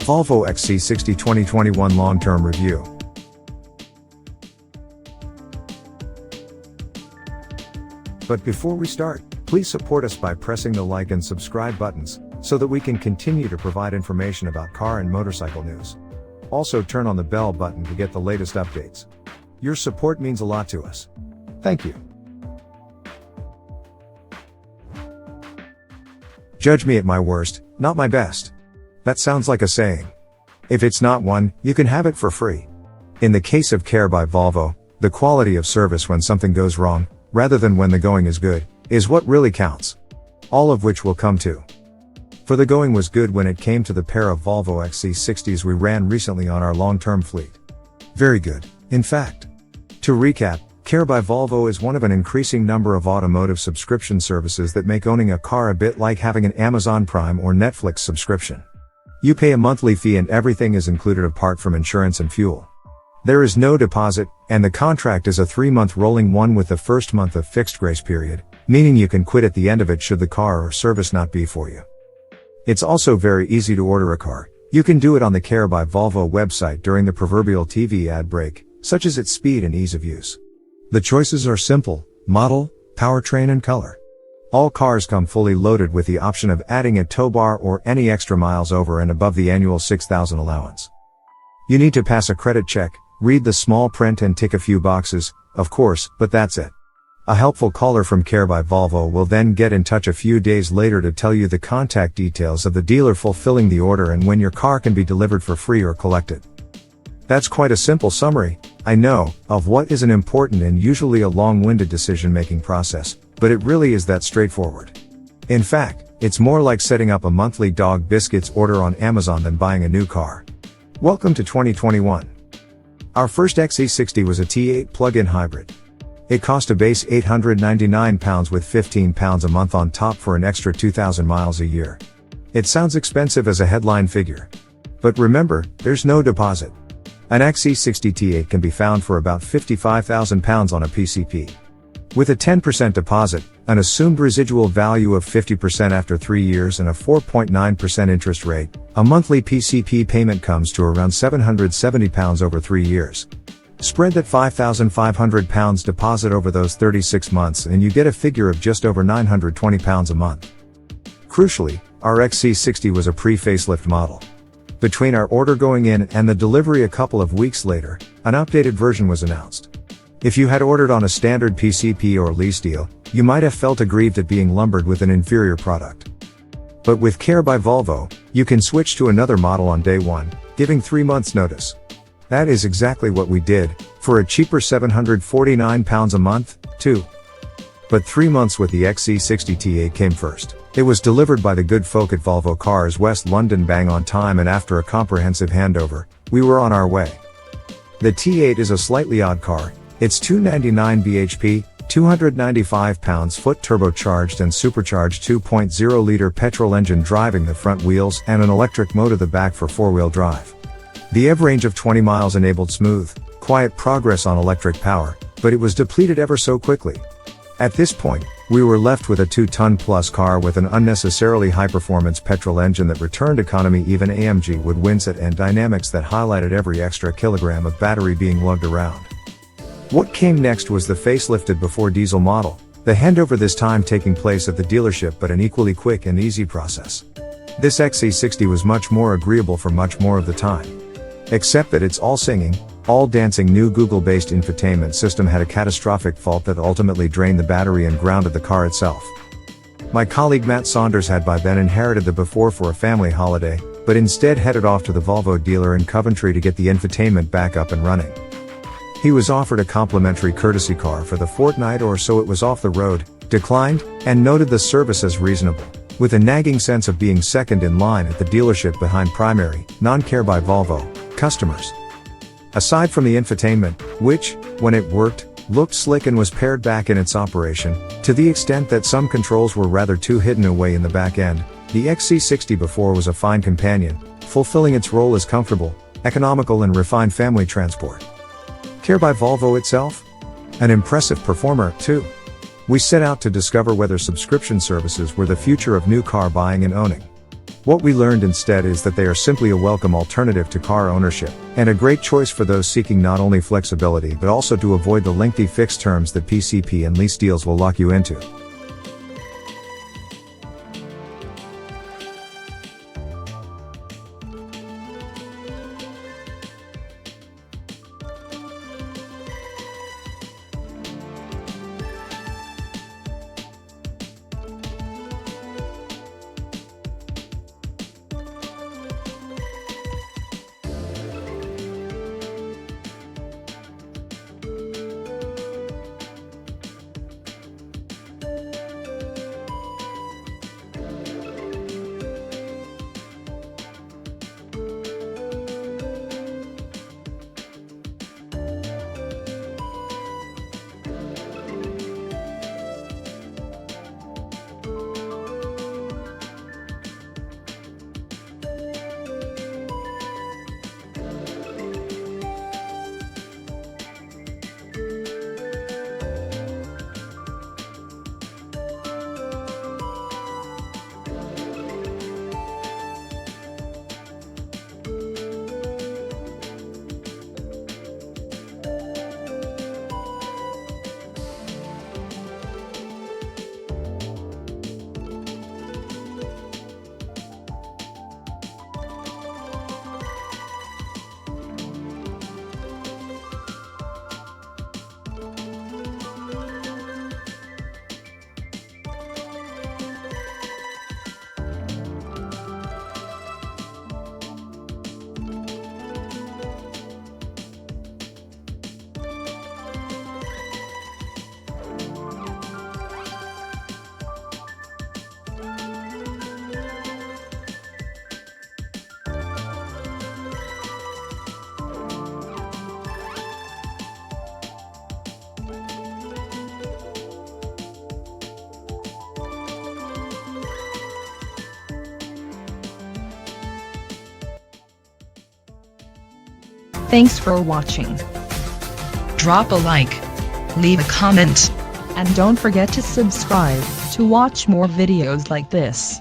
Volvo XC60 2021 Long-Term Review. But before we start, please support us by pressing the like and subscribe buttons, so that we can continue to provide information about car and motorcycle news. Also turn on the bell button to get the latest updates. Your support means a lot to us. Thank you. Judge me at my worst, not my best. That sounds like a saying. If it's not one, you can have it for free. In the case of Care by Volvo, the quality of service when something goes wrong, rather than when the going is good, is what really counts. All of which we'll come to. For the going was good when it came to the pair of Volvo XC60s we ran recently on our long-term fleet. Very good, in fact. To recap, Care by Volvo is one of an increasing number of automotive subscription services that make owning a car a bit like having an Amazon Prime or Netflix subscription. You pay a monthly fee and everything is included apart from insurance and fuel. There is no deposit, and the contract is a 3-month rolling one with the first month of fixed grace period, meaning you can quit at the end of it should the car or service not be for you. It's also very easy to order a car. You can do it on the Care by Volvo website during the proverbial TV ad break, such as its speed and ease of use. The choices are simple: model, powertrain and color. All cars come fully loaded with the option of adding a tow bar or any extra miles over and above the annual 6,000 allowance. You need to pass a credit check, read the small print and tick a few boxes, of course, but that's it. A helpful caller from Care by Volvo will then get in touch a few days later to tell you the contact details of the dealer fulfilling the order and when your car can be delivered for free or collected. That's quite a simple summary, I know, of what is an important and usually a long-winded decision-making process, but it really is that straightforward. In fact, it's more like setting up a monthly dog biscuits order on Amazon than buying a new car. Welcome to 2021. Our first XC60 was a T8 plug-in hybrid. It cost a base £899 with £15 a month on top for an extra 2,000 miles a year. It sounds expensive as a headline figure. But remember, there's no deposit. An XC60 T8 can be found for about £55,000 on a PCP. With a 10% deposit, an assumed residual value of 50% after 3 years and a 4.9% interest rate, a monthly PCP payment comes to around £770 over 3 years. Spread that £5,500 deposit over those 36 months and you get a figure of just over £920 a month. Crucially, our XC60 was a pre-facelift model. Between our order going in and the delivery a couple of weeks later, an updated version was announced. If you had ordered on a standard PCP or lease deal, you might have felt aggrieved at being lumbered with an inferior product. But with Care by Volvo, you can switch to another model on day one, giving 3 months notice. That is exactly what we did, for a cheaper £749 a month, too. But 3 months with the XC60 T8 came first. It was delivered by the good folk at Volvo Cars West London bang on time, and after a comprehensive handover, we were on our way. The T8 is a slightly odd car. It's 299 bhp, 295 pounds-foot turbocharged and supercharged 2.0-liter petrol engine driving the front wheels and an electric motor the back for 4-wheel drive. The EV range of 20 miles enabled smooth, quiet progress on electric power, but it was depleted ever so quickly. At this point, we were left with a 2-ton-plus car with an unnecessarily high-performance petrol engine that returned economy even AMG would wince at, and dynamics that highlighted every extra kilogram of battery being lugged around. What came next was the facelifted before diesel model, the handover this time taking place at the dealership, but an equally quick and easy process. This XC60 was much more agreeable for much more of the time. Except that its all singing, all dancing new Google-based infotainment system had a catastrophic fault that ultimately drained the battery and grounded the car itself. My colleague Matt Saunders had by then inherited the before for a family holiday, but instead headed off to the Volvo dealer in Coventry to get the infotainment back up and running. He was offered a complimentary courtesy car for the fortnight or so it was off the road, declined, and noted the service as reasonable, with a nagging sense of being second in line at the dealership behind primary, non-Care by Volvo customers. Aside from the infotainment, which, when it worked, looked slick and was pared back in its operation, to the extent that some controls were rather too hidden away in the back end, the XC60 before was a fine companion, fulfilling its role as comfortable, economical and refined family transport. Care by Volvo itself? An impressive performer, too. We set out to discover whether subscription services were the future of new car buying and owning. What we learned instead is that they are simply a welcome alternative to car ownership, and a great choice for those seeking not only flexibility but also to avoid the lengthy fixed terms that PCP and lease deals will lock you into. Thanks for watching. Drop a like, leave a comment, and don't forget to subscribe to watch more videos like this.